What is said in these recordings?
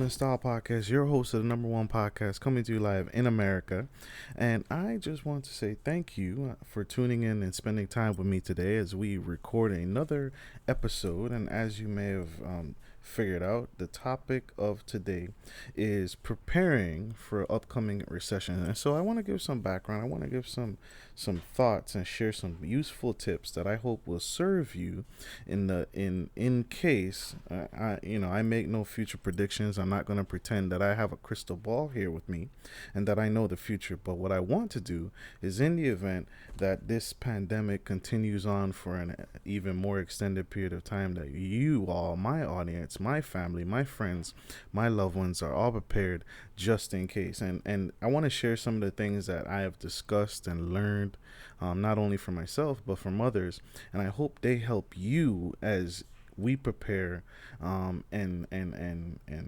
Gentleman Style Podcast, your host of the number one podcast coming to you live in America. And I just want to say thank you for tuning in and spending time with me today as we record another episode. And as you may have figured out, the topic of today is preparing for upcoming recession. And so I want to give some background. I want to give some thoughts and share some useful tips that I hope will serve you in case I make no future predictions. I'm not going to pretend that I have a crystal ball here with me and that I know the future. But what I want to do is, in the event that this pandemic continues on for an even more extended period of time, that you all, my audience, my family, my friends, my loved ones are all prepared just in case. And I want to share some of the things that I have discussed and learned, not only for myself but from others, and I hope they help you as we prepare and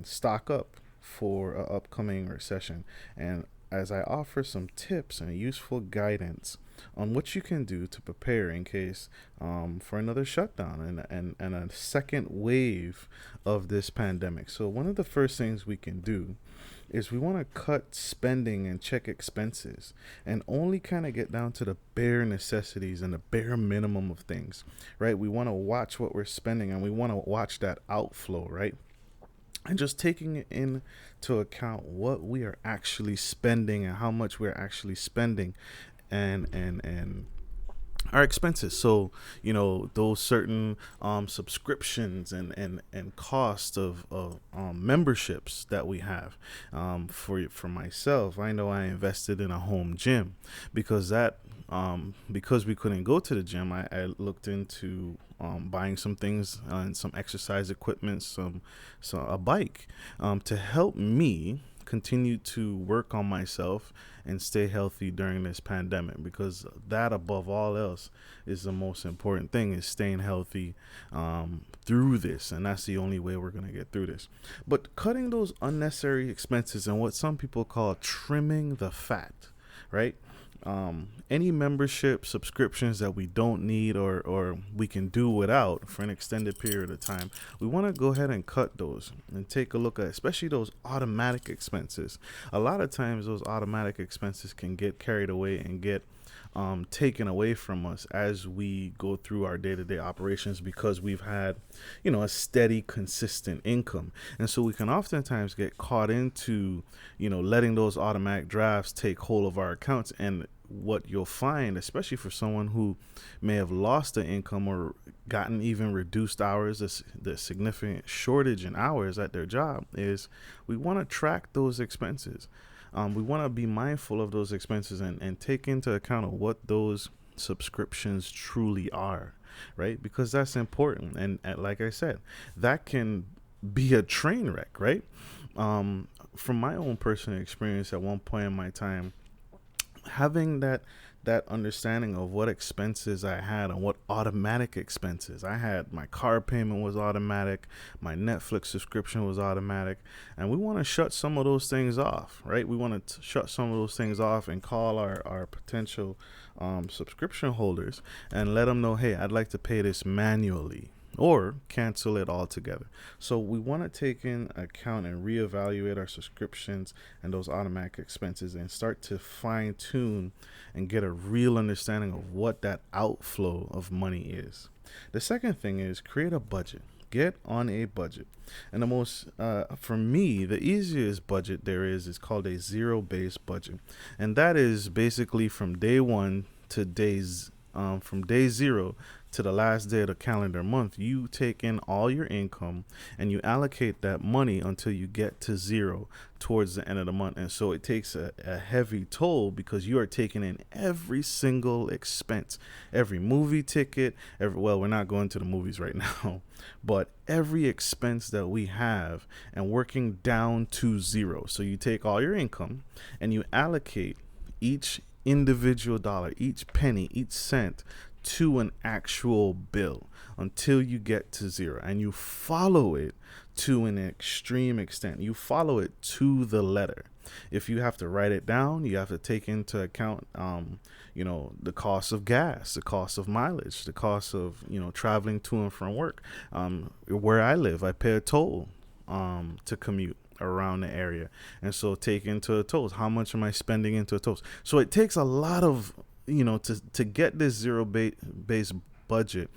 stock up for an upcoming recession, and as I offer some tips and useful guidance on what you can do to prepare in case for another shutdown and a second wave of this pandemic. So one of the first things we can do is we want to cut spending and check expenses and only kind of get down to the bare necessities and the bare minimum of things, right? We want to watch what we're spending and we want to watch that outflow, right? And just taking it into account what we are actually spending and how much we're actually spending and our expenses. So those certain subscriptions and cost of memberships that we have. For myself, I know I invested in a home gym because we couldn't go to the gym. I looked into buying some things and some exercise equipment, a bike, to help me continue to work on myself and stay healthy during this pandemic, because that above all else is the most important thing, is staying healthy through this, and that's the only way we're going to get through this. But cutting those unnecessary expenses and what some people call trimming the fat, right? Any membership subscriptions that we don't need or we can do without for an extended period of time, we want to go ahead and cut those and take a look at especially those automatic expenses. A lot of times those automatic expenses can get carried away and get taken away from us as we go through our day-to-day operations, because we've had a steady, consistent income. And so we can oftentimes get caught into letting those automatic drafts take hold of our accounts. And what you'll find, especially for someone who may have lost the income or gotten even reduced hours, the significant shortage in hours at their job, is we want to track those expenses. We want to be mindful of those expenses and take into account of what those subscriptions truly are, right? Because that's important. And like I said, that can be a train wreck, right? From my own personal experience, at one point in my time, having that understanding of what expenses I had and what automatic expenses I had. My car payment was automatic, my Netflix subscription was automatic, and we want to shut some of those things off, right? We want to shut some of those things off and call our potential subscription holders and let them know, hey, I'd like to pay this manually, or cancel it altogether. So we want to take in account and reevaluate our subscriptions and those automatic expenses and start to fine tune and get a real understanding of what that outflow of money is. The second thing is create a budget. Get on a budget. And the most, for me, the easiest budget there is called a zero-based budget. And that is basically from day one to from day zero to the last day of the calendar month. You take in all your income and you allocate that money until you get to zero towards the end of the month. And so it takes a heavy toll, because you are taking in every single expense, every movie ticket, well, we're not going to the movies right now, but every expense that we have, and working down to zero. So you take all your income and you allocate each individual dollar, each penny, each cent to an actual bill until you get to zero, and you follow it to an extreme extent. You follow it to the letter. If you have to write it down, you have to take into account the cost of gas, the cost of mileage, the cost of traveling to and from work. Where I live, I pay a toll to commute. around the area. And so take into a toast, how much am I spending into a toast? So it takes a lot of, to get this base budget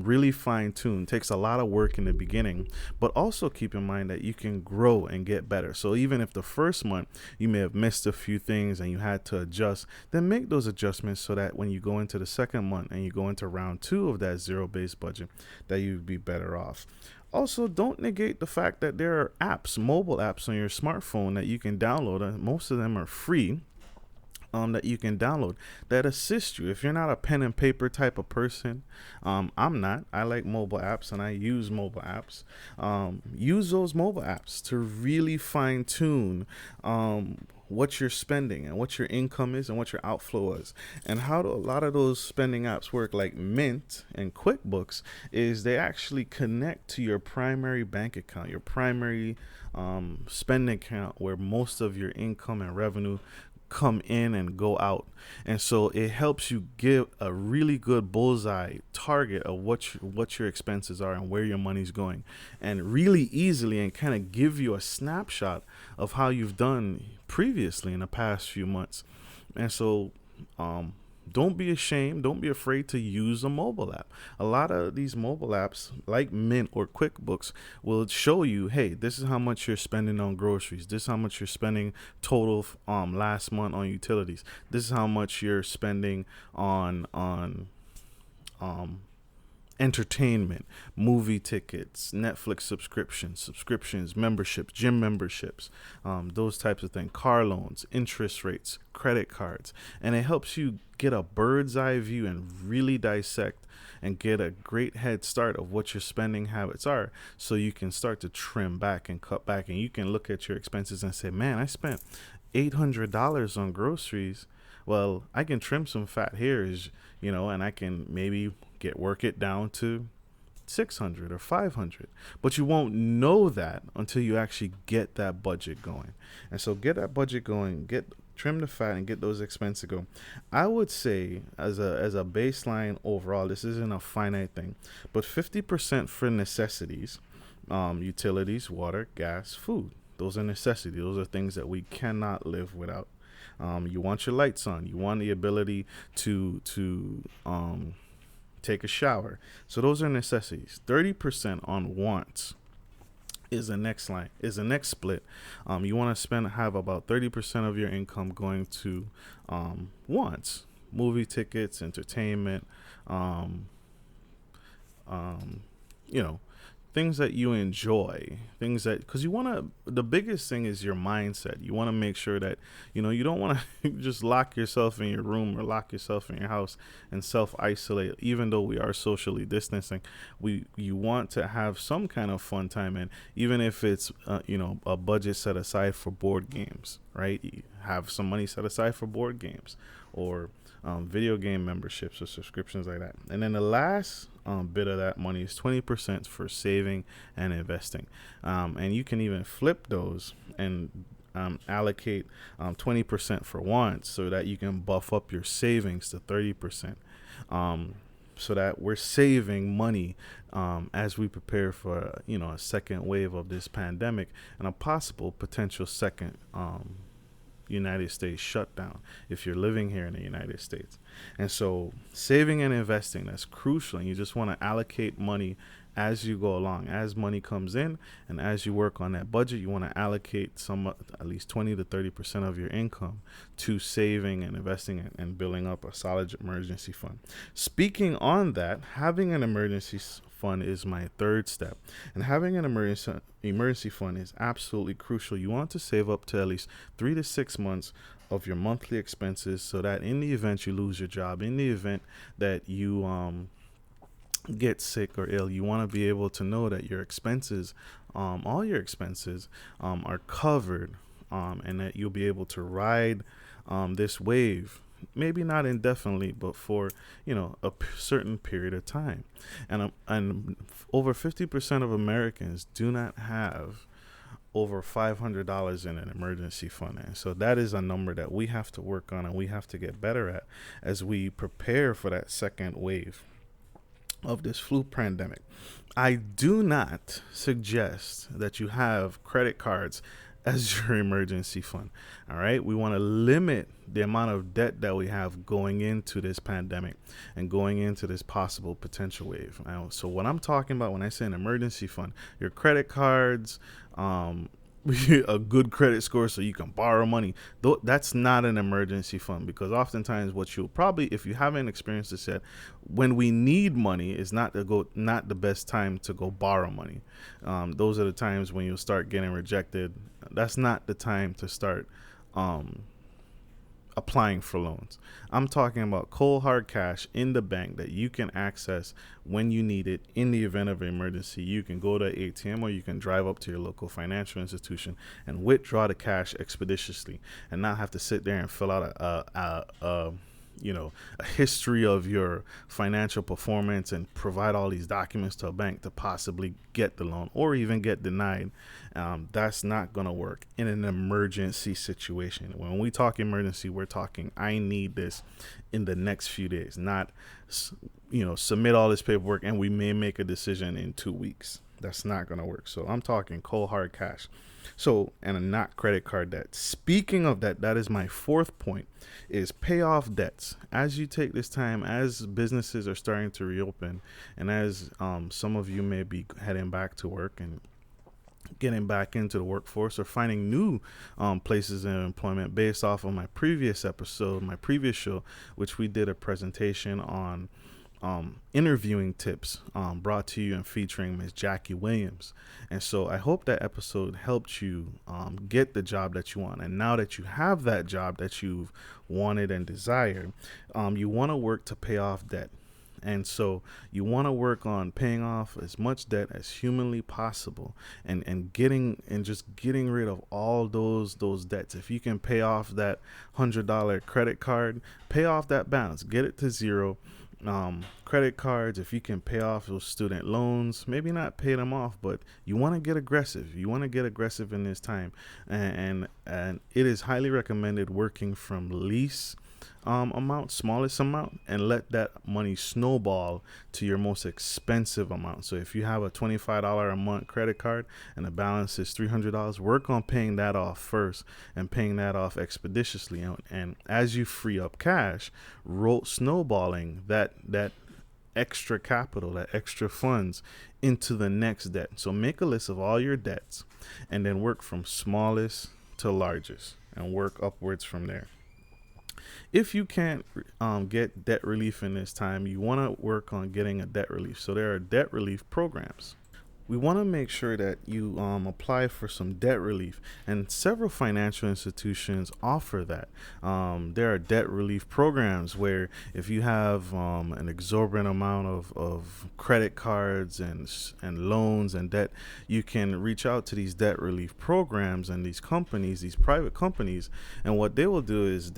really fine tuned takes a lot of work in the beginning, but also keep in mind that you can grow and get better. So even if the first month you may have missed a few things and you had to adjust, then make those adjustments so that when you go into the second month and you go into round two of that zero based budget, that you'd be better off. Also, don't negate the fact that there are apps, mobile apps on your smartphone that you can download, and most of them are free, that you can download that assist you. If you're not a pen and paper type of person, I'm not. I like mobile apps and I use mobile apps. Use those mobile apps to really fine tune what you're spending and what your income is and what your outflow is. And how do a lot of those spending apps work, like Mint and QuickBooks, is they actually connect to your primary bank account, your primary spending account, where most of your income and revenue come in and go out. And so it helps you give a really good bullseye target of what your expenses are and where your money's going, and really easily, and kind of give you a snapshot of how you've done previously in the past few months. And so don't be ashamed. Don't be afraid to use a mobile app. A lot of these mobile apps like Mint or QuickBooks will show you, hey, this is how much you're spending on groceries. This is how much you're spending total last month on utilities. This is how much you're spending on entertainment, movie tickets, Netflix subscriptions, memberships, gym memberships, those types of things, car loans, interest rates, credit cards. And it helps you get a bird's eye view and really dissect and get a great head start of what your spending habits are, so you can start to trim back and cut back. And you can look at your expenses and say, man, I spent $800 on groceries. Well, I can trim some fat hairs, and I can maybe work it down to 600 or 500. But you won't know that until you actually get that budget going. And so get that budget going, trim the fat and get those expenses going. I would say as a baseline overall, this isn't a finite thing, but 50% for necessities, utilities, water, gas, food. Those are necessities. Those are things that we cannot live without. You want your lights on. You want the ability to take a shower. So those are necessities. 30% on wants is the next split. You want to have about 30% of your income going to wants, movie tickets, entertainment, things that you enjoy, because the biggest thing is your mindset. You want to make sure that, you don't want to just lock yourself in your room or lock yourself in your house and self-isolate. Even though we are socially distancing, you want to have some kind of fun time. And even if it's, a budget set aside for board games, right? You have some money set aside for board games or video game memberships or subscriptions like that. And then the last bit of that money is 20% for saving and investing. And you can even flip those and allocate 20% for wants, so that you can buff up your savings to 30%. So that we're saving money as we prepare for a second wave of this pandemic and a possible potential second United States shutdown if you're living here in the United States. And so saving and investing, that's crucial. And you just want to allocate money as you go along, as money comes in, and as you work on that budget. You want to allocate at least 20 to 30% of your income to saving and investing and building up a solid emergency fund. Speaking on that, having an emergency fund is my third step, and having an emergency fund is absolutely crucial. You want to save up to at least 3 to 6 months of your monthly expenses, so that in the event you lose your job, in the event that you get sick or ill, you want to be able to know that your expenses, all your expenses, are covered, and that you'll be able to ride this wave, maybe not indefinitely, but for a certain period of time. And over 50% of Americans do not have over $500 in an emergency fund. And so that is a number that we have to work on and we have to get better at as we prepare for that second wave of this flu pandemic. I do not suggest that you have credit cards as your emergency fund. All right. We want to limit the amount of debt that we have going into this pandemic and going into this possible potential wave. So what I'm talking about when I say an emergency fund, your credit cards, a good credit score so you can borrow money. Though that's not an emergency fund, because oftentimes what you'll probably, if you haven't experienced this yet, when we need money is not the best time to go borrow money. Those are the times when you'll start getting rejected. That's not the time to start applying for loans. I'm talking about cold hard cash in the bank that you can access when you need it in the event of an emergency. You can go to ATM or you can drive up to your local financial institution and withdraw the cash expeditiously and not have to sit there and fill out a history of your financial performance and provide all these documents to a bank to possibly get the loan or even get denied. That's not going to work in an emergency situation. When we talk emergency, we're talking, I need this in the next few days, not, submit all this paperwork and we may make a decision in 2 weeks. That's not going to work. So I'm talking cold hard cash. So, and not credit card debt. Speaking of that, that is my fourth point, is pay off debts. As you take this time, as businesses are starting to reopen, and as some of you may be heading back to work and getting back into the workforce or finding new places of employment based off of my previous show, which we did a presentation on interviewing tips brought to you and featuring Miss Jackie Williams. And so I hope that episode helped you get the job that you want. And now that you have that job that you've wanted and desired, you want to work to pay off debt. And so you want to work on paying off as much debt as humanly possible and getting rid of all those debts. If you can pay off that $100 credit card, pay off that balance, get it to zero. Credit cards, if you can pay off those student loans, maybe not pay them off, but you want to get aggressive. You want to get aggressive in this time. And it is highly recommended working from least smallest amount, and let that money snowball to your most expensive amount. So if you have a $25 a month credit card and the balance is $300, work on paying that off first and paying that off expeditiously. And as you free up cash, snowballing that extra capital, that extra funds into the next debt. So make a list of all your debts and then work from smallest to largest and work upwards from there. If you can't get debt relief in this time, you want to work on getting a debt relief. So there are debt relief programs. We want to make sure that you apply for some debt relief, and several financial institutions offer that. There are debt relief programs where if you have an exorbitant amount of credit cards and loans and debt, you can reach out to these debt relief programs and these companies, these private companies, and what they will do is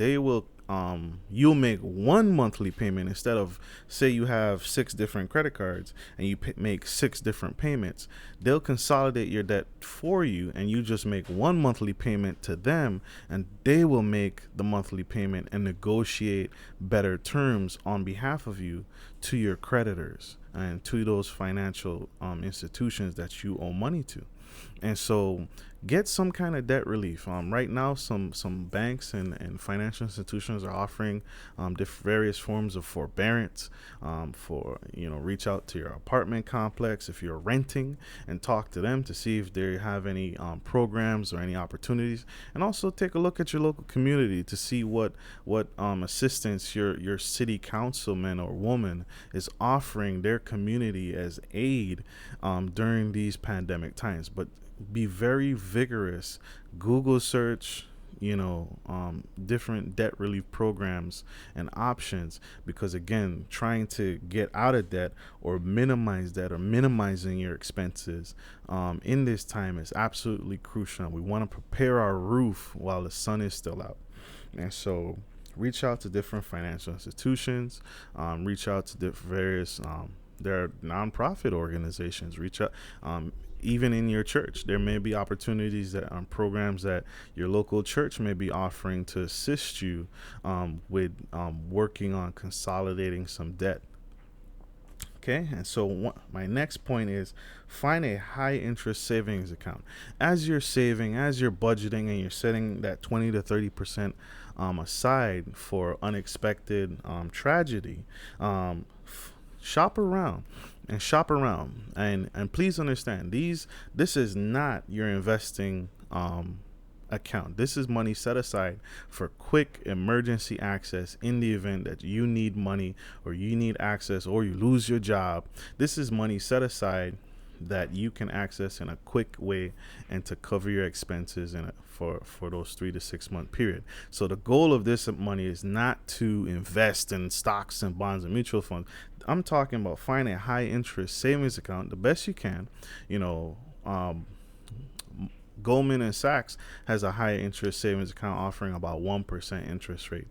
you'll make one monthly payment instead of, say you have 6 different credit cards and you make 6 different payments. They'll consolidate your debt for you and you just make one monthly payment to them, and they will make the monthly payment and negotiate better terms on behalf of you to your creditors and to those financial institutions that you owe money to. And so get some kind of debt relief. Right now, some banks and financial institutions are offering various forms of forbearance. Reach out to your apartment complex if you're renting and talk to them to see if they have any programs or any opportunities. And also take a look at your local community to see what assistance your city councilman or woman is offering their community as aid during these pandemic times. But be very vigorous. Google search, different debt relief programs and options, because again, trying to get out of debt or minimize debt or minimizing your expenses in this time is absolutely crucial. We want to prepare our roof while the sun is still out. And so reach out to different financial institutions, reach out to various there are nonprofit organizations. Reach out. Even in your church, there may be opportunities that programs that your local church may be offering to assist you with working on consolidating some debt. Okay, and so my next point is find a high interest savings account. As you're saving, as you're budgeting, and you're setting that 20 to 30% aside for unexpected tragedy, shop around and shop around, and please understand, this is not your investing account. This is money set aside for quick emergency access in the event that you need money, or you need access, or you lose your job. This is money set aside that you can access in a quick way and to cover your expenses for those 3 to 6 month period. So the goal of this money is not to invest in stocks and bonds and mutual funds. I'm talking about finding a high interest savings account the best you can. You know, Goldman and Sachs has a high interest savings account offering about 1% interest rate.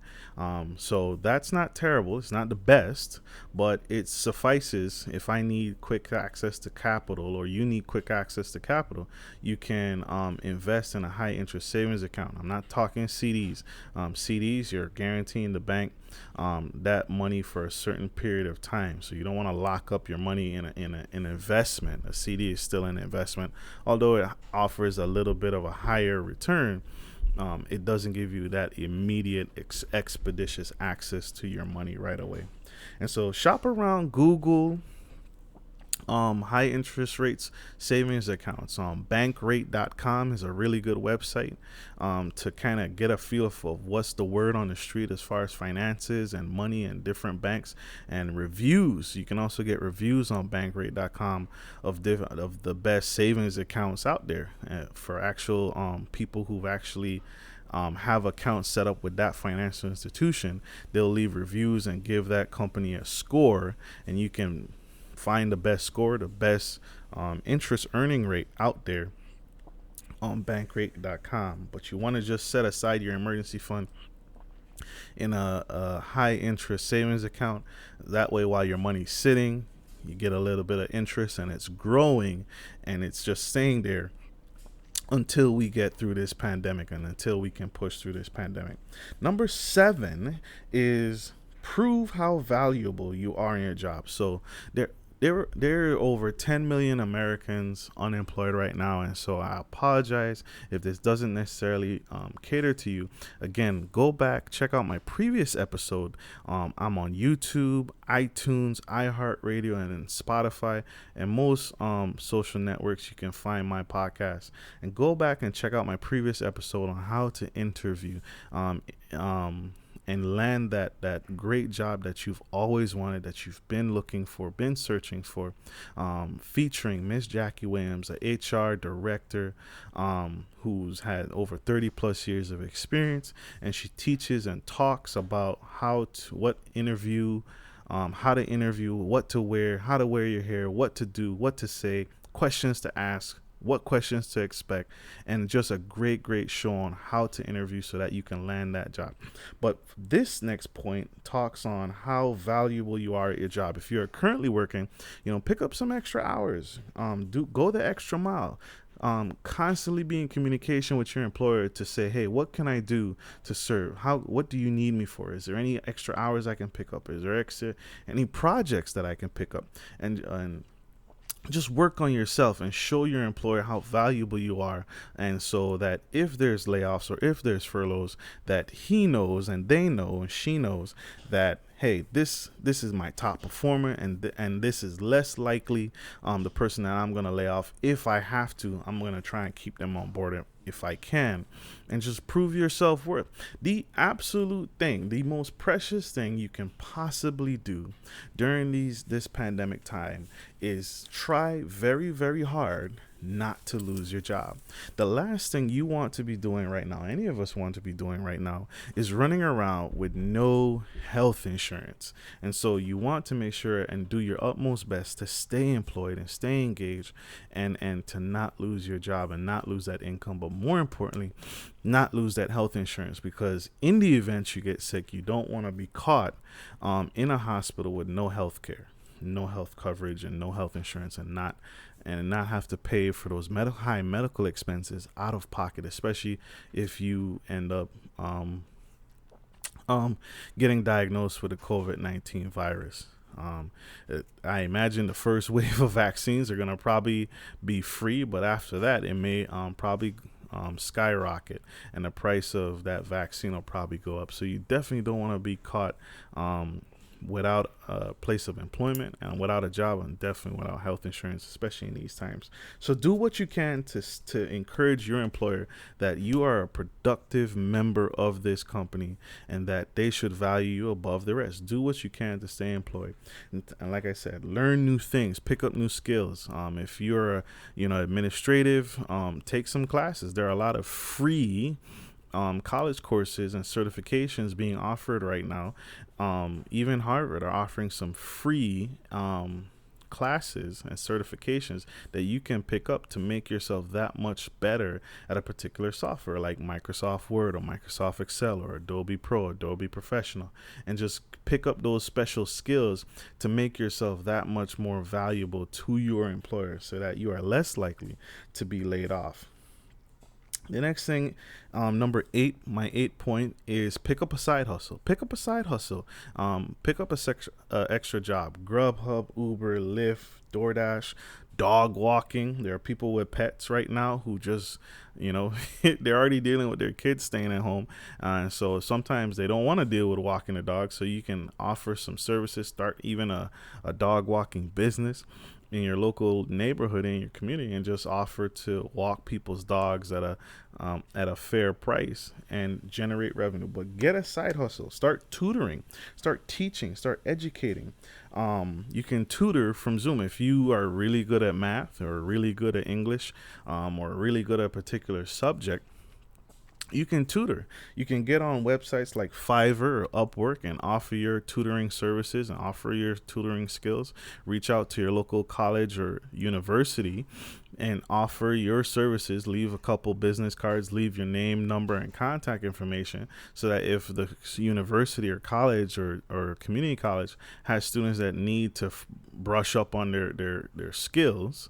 So that's not terrible. It's not the best, but it suffices. If I need quick access to capital, or you need quick access to capital, you can invest in a high interest savings account. I'm not talking CDs. CDs, you're guaranteeing the bank that money for a certain period of time. So you don't want to lock up your money in an investment. A CD is still an investment, although it offers a little bit of a higher return. It doesn't give you that immediate expeditious access to your money right away. And so shop around, Google high interest rates savings accounts. Bankrate.com is a really good website to kind of get a feel for what's the word on the street as far as finances and money and different banks, and reviews. You can also get reviews on Bankrate.com of the best savings accounts out there for actual people who've actually have accounts set up with that financial institution. They'll leave reviews and give that company a score, and you can find the best score, the best interest earning rate out there on bankrate.com. But you want to just set aside your emergency fund in a high interest savings account. That way, while your money's sitting, you get a little bit of interest, and it's growing, and it's just staying there until we get through this pandemic, and until we can push through this pandemic. Number 7 is prove how valuable you are in your job. So there are over 10 million Americans unemployed right now, and so I apologize if this doesn't necessarily cater to you. Again, go back, check out my previous episode. I'm on YouTube, iTunes, iHeartRadio, and then Spotify, and most social networks you can find my podcast. And go back and check out my previous episode on how to interview and land that great job that you've always wanted, that you've been looking for, been searching for, featuring Miss Jackie Williams, a HR director who's had over 30 plus years of experience, and she teaches and talks about how to interview, what to wear, how to wear your hair, what to do, what to say, questions to ask, what questions to expect, and just a great show on how to interview so that you can land that job. But this next point talks on how valuable you are at your job. If you're currently working, pick up some extra hours, go the extra mile. Constantly be in communication with your employer to say, hey, what can I do to serve? What do you need me for? Is there any extra hours I can pick up? Is there any projects that I can pick up? And just work on yourself and show your employer how valuable you are, and so that if there's layoffs or if there's furloughs, that he knows and they know and she knows that, hey, this is my top performer, and this is less likely the person that I'm going to lay off. If I have to, I'm going to try and keep them on board if I can, and just prove your self-worth. The absolute thing, the most precious thing you can possibly do during this pandemic time is try very, very hard not to lose your job. The last thing you want to be doing right now, any of us want to be doing right now, is running around with no health insurance. And so you want to make sure and do your utmost best to stay employed and stay engaged, and to not lose your job and not lose that income, but more importantly, not lose that health insurance, because in the event you get sick, you don't want to be caught in a hospital with no health care, no health coverage, and no health insurance, and not have to pay for those high medical expenses out of pocket, especially if you end up getting diagnosed with the COVID-19 virus. I imagine the first wave of vaccines are going to probably be free, but after that, it may probably skyrocket, and the price of that vaccine will probably go up. So you definitely don't want to be caught without a place of employment and without a job, and definitely without health insurance, especially in these times. So do what you can to encourage your employer that you are a productive member of this company and that they should value you above the rest. Do what you can to stay employed, and like I said, learn new things, pick up new skills. If you're administrative, take some classes. There are a lot of free college courses and certifications being offered right now. Even Harvard are offering some free classes and certifications that you can pick up to make yourself that much better at a particular software like Microsoft Word or Microsoft Excel or Adobe Pro, Adobe Professional, and just pick up those special skills to make yourself that much more valuable to your employer so that you are less likely to be laid off. The next thing, number 8, my 8 point is pick up a side hustle. Pick up a side hustle. Pick up a extra job. Grubhub, Uber, Lyft, DoorDash, dog walking. There are people with pets right now who just, they're already dealing with their kids staying at home. And so sometimes they don't want to deal with walking a dog. So you can offer some services, start even a dog walking business in your local neighborhood, in your community, and just offer to walk people's dogs at a fair price and generate revenue. But get a side hustle. Start tutoring. Start teaching. Start educating. You can tutor from Zoom if you are really good at math or really good at English, or really good at a particular subject. You can tutor. You can get on websites like Fiverr or Upwork and offer your tutoring services and offer your tutoring skills. Reach out to your local college or university and offer your services. Leave a couple business cards, leave your name, number, and contact information so that if the university or college or community college has students that need to brush up on their skills,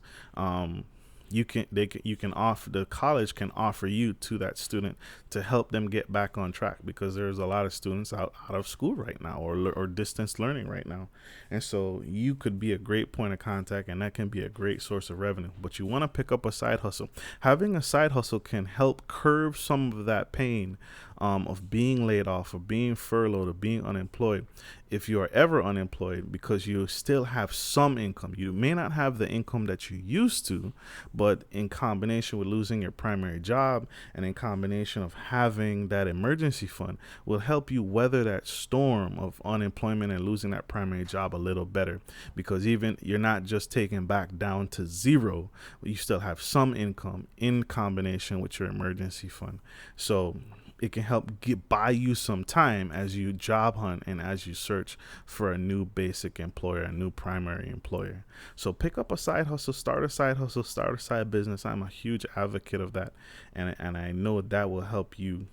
you can offer, the college can offer you to that student to help them get back on track, because there's a lot of students out of school right now or distance learning right now. And so you could be a great point of contact, and that can be a great source of revenue. But you want to pick up a side hustle. Having a side hustle can help curb some of that pain of being laid off, of being furloughed, of being unemployed. If you are ever unemployed, because you still have some income, you may not have the income that you used to, but in combination with losing your primary job and in combination of having that emergency fund will help you weather that storm of unemployment and losing that primary job a little better, because even you're not just taken back down to zero, but you still have some income in combination with your emergency fund. So it can help buy you some time as you job hunt and as you search for a new basic employer, a new primary employer. So pick up a side hustle, start a side business. I'm a huge advocate of that. And I know that will help you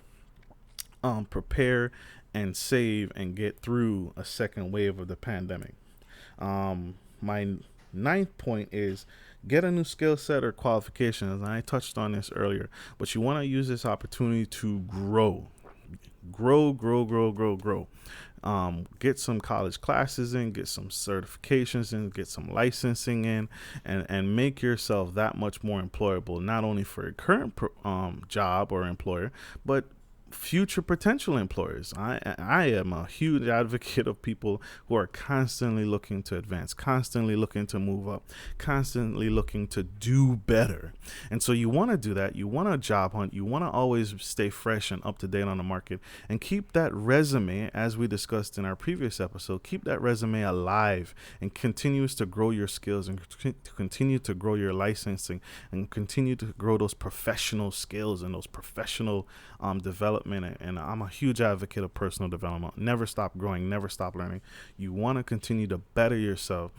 prepare and save and get through a second wave of the pandemic. My 9th point is get a new skill set or qualifications. And I touched on this earlier, but you want to use this opportunity to grow. Get some college classes in, get some certifications in, get some licensing in, and make yourself that much more employable, not only for your current job or employer, but future potential employers. I am a huge advocate of people who are constantly looking to advance, constantly looking to move up, constantly looking to do better. And so you want to do that. You want to job hunt. You want to always stay fresh and up to date on the market, and keep that resume, as we discussed in our previous episode, keep that resume alive and continues to grow your skills and continue to grow your licensing and continue to grow those professional skills and those professional development. And I'm a huge advocate of personal development. Never stop growing, never stop learning. You want to continue to better yourself,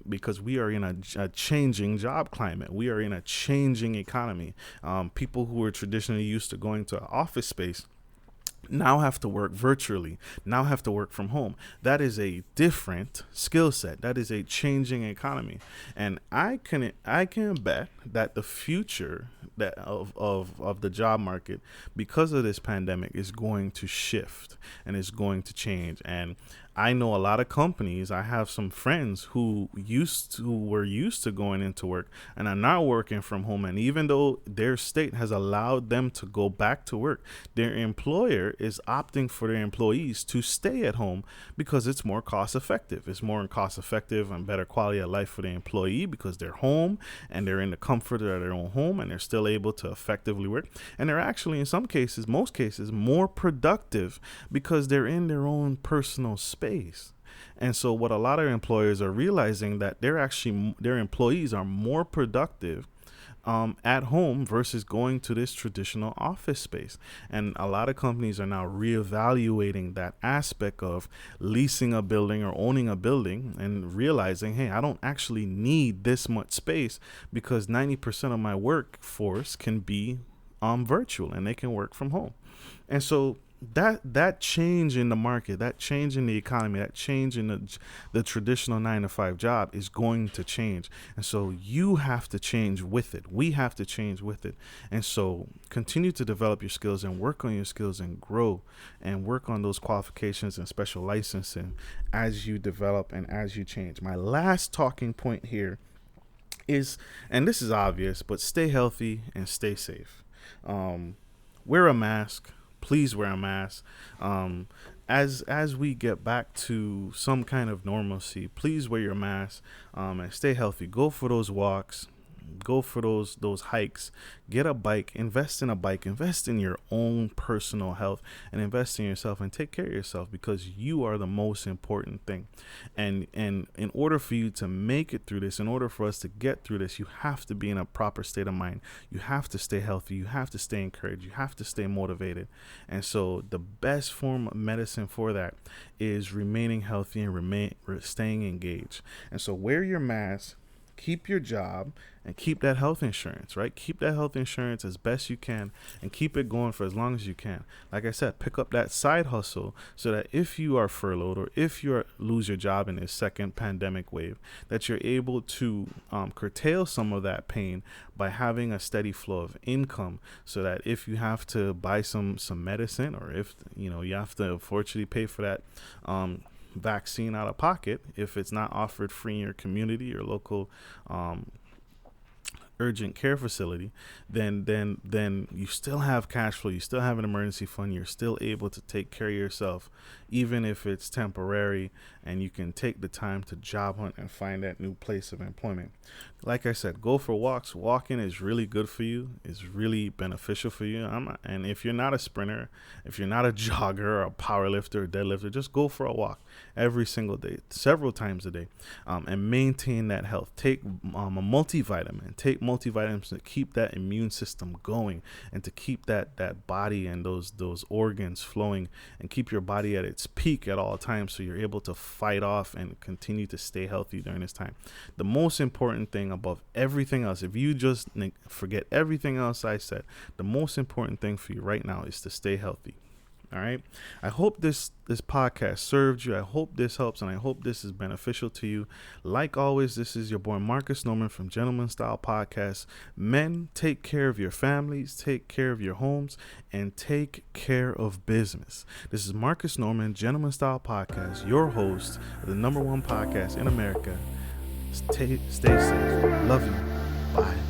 because we are in a changing job climate. We are in a changing economy. People who were traditionally used to going to office space now have to work virtually, now have to work from home. That is a different skill set. That is a changing economy. And I can bet that the future of the job market, because of this pandemic, is going to shift and is going to change. And I know a lot of companies. I have some friends who were used to going into work and are now working from home. And even though their state has allowed them to go back to work, their employer is opting for their employees to stay at home because it's more cost effective. It's more cost effective and better quality of life for the employee because they're home and they're in the comfort of their own home and they're still able to effectively work. And they're actually, in some cases, most cases, more productive because they're in their own personal space. And so what a lot of employers are realizing that their employees are more productive at home versus going to this traditional office space. And a lot of companies are now reevaluating that aspect of leasing a building or owning a building and realizing, hey, I don't actually need this much space because 90% of my workforce can be virtual and they can work from home. And so that change in the market, that change in the economy, that change in the traditional 9 to 5 job is going to change. And so you have to change with it. We have to change with it. And so continue to develop your skills and work on your skills and grow and work on those qualifications and special licensing as you develop and as you change. My last talking point here is, and this is obvious, but stay healthy and stay safe. Wear a mask. Please wear a mask. As we get back to some kind of normalcy, please wear your mask and stay healthy. Go for those walks. Go for those hikes. Get a bike. Invest in a bike. Invest in your own personal health and invest in yourself and take care of yourself because you are the most important thing. And in order for you to make it through this, in order for us to get through this, you have to be in a proper state of mind. You have to stay healthy. You have to stay encouraged. You have to stay motivated. And so the best form of medicine for that is remaining healthy and staying engaged. And so wear your mask. Keep your job and keep that health insurance, right? Keep that health insurance as best you can and keep it going for as long as you can. Like I said, pick up that side hustle so that if you are furloughed or if you lose your job in this second pandemic wave, that you're able to curtail some of that pain by having a steady flow of income so that if you have to buy some medicine or if you have to unfortunately pay for that vaccine out of pocket, if it's not offered free in your community or local urgent care facility, then you still have cash flow, you still have an emergency fund, you're still able to take care of yourself, even if it's temporary, and you can take the time to job hunt and find that new place of employment. Like I said, go for walks. Walking is really good for you. It's really beneficial for you. And if you're not a sprinter, if you're not a jogger or a power lifter or deadlifter, just go for a walk every single day, several times a day, and maintain that health. Take a multivitamin. Take multivitamins to keep that immune system going and to keep that body and those organs flowing and keep your body at its peak at all times so you're able to fight off and continue to stay healthy during this time. The most important thing above everything else, if you just forget everything else I said, the most important thing for you right now is to stay healthy. All right. I hope this podcast served you. I hope this helps, and I hope this is beneficial to you. Like always, this is your boy Marcus Norman from Gentleman Style Podcast. Men, take care of your families, take care of your homes, and take care of business. This is Marcus Norman, Gentleman Style Podcast, your host of the #1 podcast in America. Stay safe. Love you. Bye.